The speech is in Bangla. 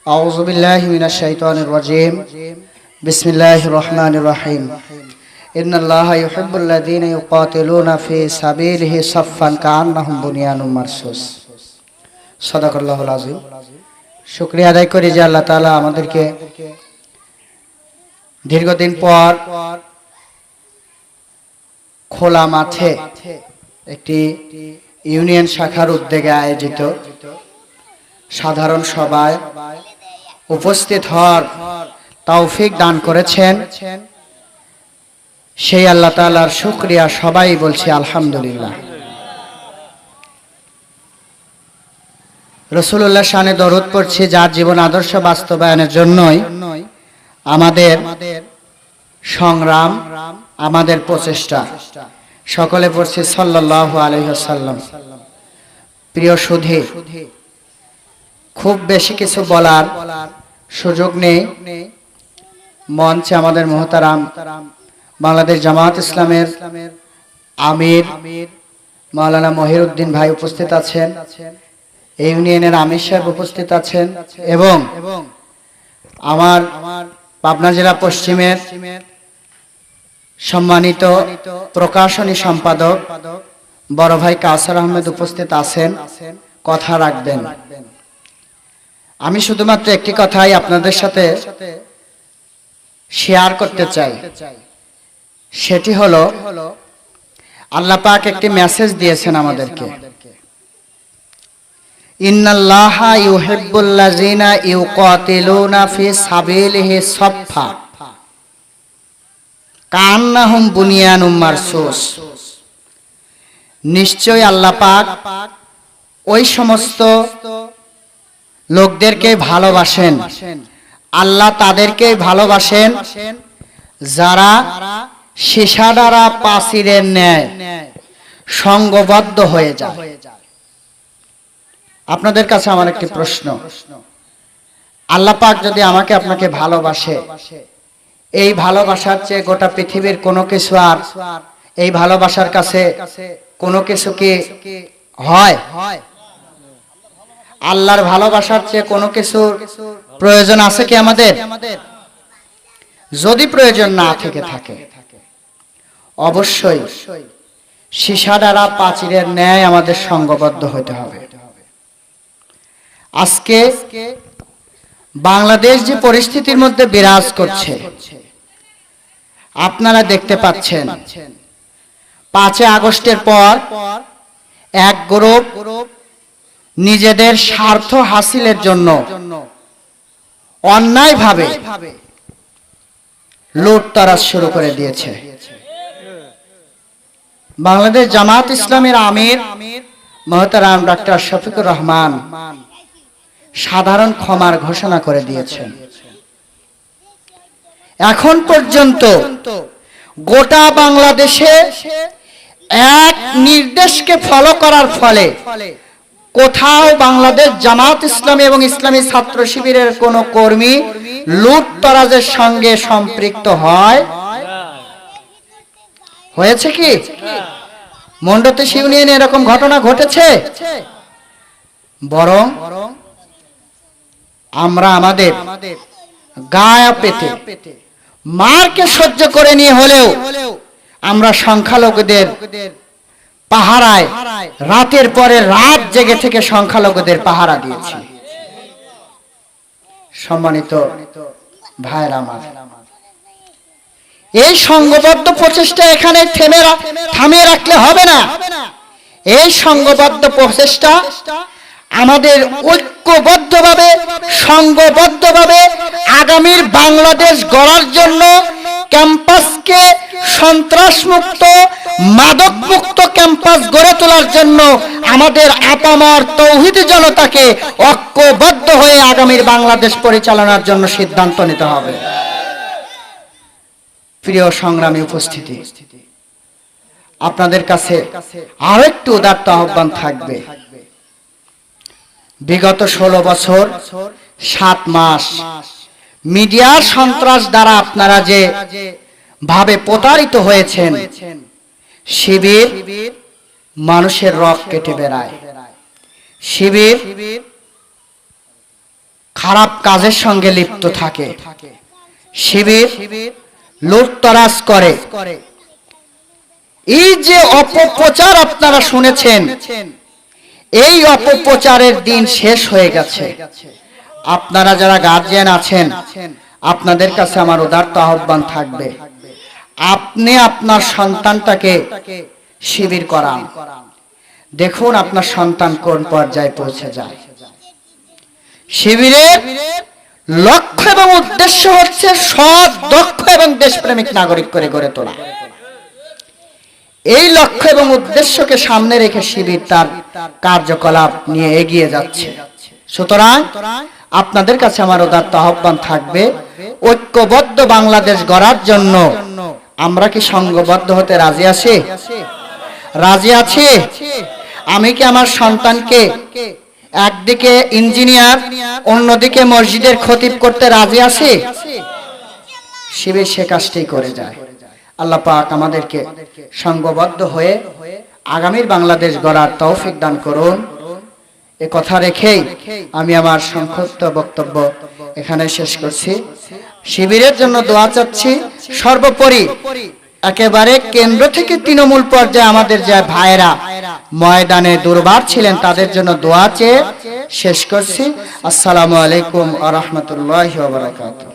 أعوذ بالله من الشيطان الرجيم بسم الله الرحمن الرحيم إن الله يحب الذين يقاتلون في سبيله صفا كأنهم بنيان مرصوص صدق الله العظيم শুকরিয়া আদায় করি যে আল্লাহ তাআলা আমাদেরকে দীর্ঘদিন পর খোলা মাঠে একটি ইউনিয়ন শাখার উদ্যোগে আয়োজিত সাধারণ সভায় উপস্থিত হওয়ার তৌফিক দান করেছেন। সেই আল্লাহ তাআলার শুকরিয়া সবাই বলছি আলহামদুলিল্লাহ। রাসূলুল্লাহ শানে দরুদ পড়ছি, যার জীবন আদর্শ বাস্তবায়নের জন্যই আমাদের সংগ্রাম, আমাদের প্রচেষ্টা। সকলে পড়ছি সাল্লাল্লাহু আলাইহি ওয়াসাল্লাম। প্রিয় সুধী, খুব বেশি কিছু বলার সুযোগ নেই। মঞ্চে আমাদের মুহতারাম বাংলাদেশ জামাত ইসলামের আমির মাওলানা মহিরউদ্দিন ভাই উপস্থিত আছেন, ইউনিয়নের আমির সাহেব উপস্থিত আছেন এবং আমার পাবনা জেলা পশ্চিমের সম্মানিত প্রকাশনী সম্পাদক বড় ভাই কাউসার আহমেদ উপস্থিত আছেন, কথা রাখবেন। আমি শুধুমাত্র একটি কথাই আপনাদের সাথে শেয়ার করতে চাই, সেটি হলো আল্লাহ পাক একটি মেসেজ দিয়েছেন আমাদেরকে, ইন্নাল্লাহা ইউহিব্বুল্লাযিনা ইউকাতিলুনা ফি সাবিলিহি সাফফা কান্নাহুম বুনিয়ানুম মারসুস। নিশ্চয়ই আল্লাহ পাক ওই সমস্ত লোকদেরকে ভালোবাসেন, আল্লাহ তাদেরকে ভালোবাসেন যারা সীসা দ্বারা প্রাচীরের ন্যায় সংঘবদ্ধ হয়ে যায়। আপনাদের কাছে আমার একটি প্রশ্ন, আল্লাহ পাক যদি আমাকে আপনাকে ভালোবাসে, এই ভালোবাসার চেয়ে গোটা পৃথিবীর কোনো কিছু আর এই ভালোবাসার কাছে কোনো কিছু কি হয়? আল্লাহর ভালোবাসার চেয়ে কোনো কিছুর প্রয়োজন আছে কি আমাদের? যদি প্রয়োজন না থেকে থাকে, অবশ্যই সীসা দ্বারা প্রাচীরের ন্যায় আমাদের সংঘবদ্ধ হতে হবে। আজকে বাংলাদেশ যে পরিস্থিতির মধ্যে বিরাজ করছে আপনারা দেখতে পাচ্ছেন, 5 আগস্টের পর এক গ্রুপ নিজেদের স্বার্থ হাসিলের জন্য অন্যায়ভাবে লুটতরাজ শুরু করে দিয়েছে। বাংলাদেশ জামাত ইসলামের আমির মুহতারাম ডক্টর শফিকুর রহমান সাধারণ ক্ষমার ঘোষণা করে দিয়েছেন। এখন পর্যন্ত গোটা বাংলাদেশে এক নির্দেশকে ফলো করার ফলে কোথাও বাংলাদেশ জামাত ইসলামী এবং ইসলামী ছাত্র শিবিরের কোন কর্মী লুটতরাজের সঙ্গে সম্পৃক্ত হয়েছে কি? মন্ডতেশ ইউনিয়নে এরকম ঘটনা ঘটেছে? বরং আমরা আমাদের গায়ে পেতে মারকে সহ্য করে নিয়ে হলেও আমরা সংখ্যালঘুদের পাহারায় রাতের পরে রাত জেগে থেকে সংখ্যালঘুদের পাহারা দিয়েছি। সম্মানিত ভাইরা আমার, এই সংঘবদ্ধ প্রচেষ্টা এখানে থামিয়ে রাখলে হবে না। এই সংঘবদ্ধ প্রচেষ্টা আমাদের ঐক্যবদ্ধভাবে সংঘবদ্ধভাবে আগামীর বাংলাদেশ গড়ার জন্য, ক্যাম্পাসকে সন্ত্রাসমুক্ত মাদকমুক্ত ক্যাম্পাস গড়ে তোলার জন্য আমাদের আপামর তৌহিদি জনতাকে ঐক্যবদ্ধ হয়ে আগামীর বাংলাদেশ পরিচালনার জন্য সিদ্ধান্ত নিতে হবে। প্রিয় সংগ্রামী উপস্থিতি, আপনাদের কাছে আরো একটু উদাত্ত আহ্বান থাকবে। বিগত 16 বছর 7 মাস মিডিয়ার সন্ত্রাস দ্বারা আপনারা যে ভাবে প্রতারিত হয়েছেন, শিবির মানুষের রক কেটে বেড়ায়, শিবির খারাপ কাজের সঙ্গে লিপ্ত থাকে, শিবির লুটতরাজ করে। এই যে অপপ্রচার আপনারা শুনেছেন, এই অপপ্রচারের দিন শেষ হয়ে গেছে। আপনারা যারা গার্জিয়ান আছেন, আপনাদের কাছে আমার উদারত আহ্বান থাকবে, আপনি আপনার সন্তানটাকে শিবির করান। দেখুন আপনার সন্তান কোন পর্যায়ে পৌঁছে যায়। শিবিরের লক্ষ্য এবং উদ্দেশ্য হচ্ছে সৎ, দক্ষ এবং দেশপ্রেমিক নাগরিক করে গড়ে তোলা। এই লক্ষ্য এবং উদ্দেশ্যকে সামনে রেখে শিবির তার কার্যকলাপ নিয়ে এগিয়ে যাচ্ছে। সুতরাং আপনাদের কাছে আমার উদারত আহ্বান থাকবে, ঐক্যবদ্ধ বাংলাদেশ গড়ার জন্য আমরা কি সংঘবদ্ধ হতে রাজি আছি? রাজি আছি? আমি কি আমার সন্তানকে একদিকে ইঞ্জিনিয়ার, অন্যদিকে মসজিদের খতিব করতে রাজি আছি? শিবির সে কাজটি করে যায়। আল্লাহ পাক আমাদেরকে সংঘবদ্ধ হয়ে আগামীর বাংলাদেশ গড়ার তৌফিক দান করুন। এ কথা রেখেই আমি আমার সংক্ষিপ্ত বক্তব্য এখানে শেষ করছি। শিবিরের জন্য দোয়া চাচ্ছি। সর্বোপরি একেবারে কেন্দ্র থেকে তৃণমূল পর্যায়ে আমাদের যে ভাইরা ময়দানে দুর্বার ছিলেন, তাদের জন্য দোয়া চেয়ে শেষ করছি। আসসালামু আলাইকুম ওয়া রাহমাতুল্লাহি ওয়া বারাকাতুহু।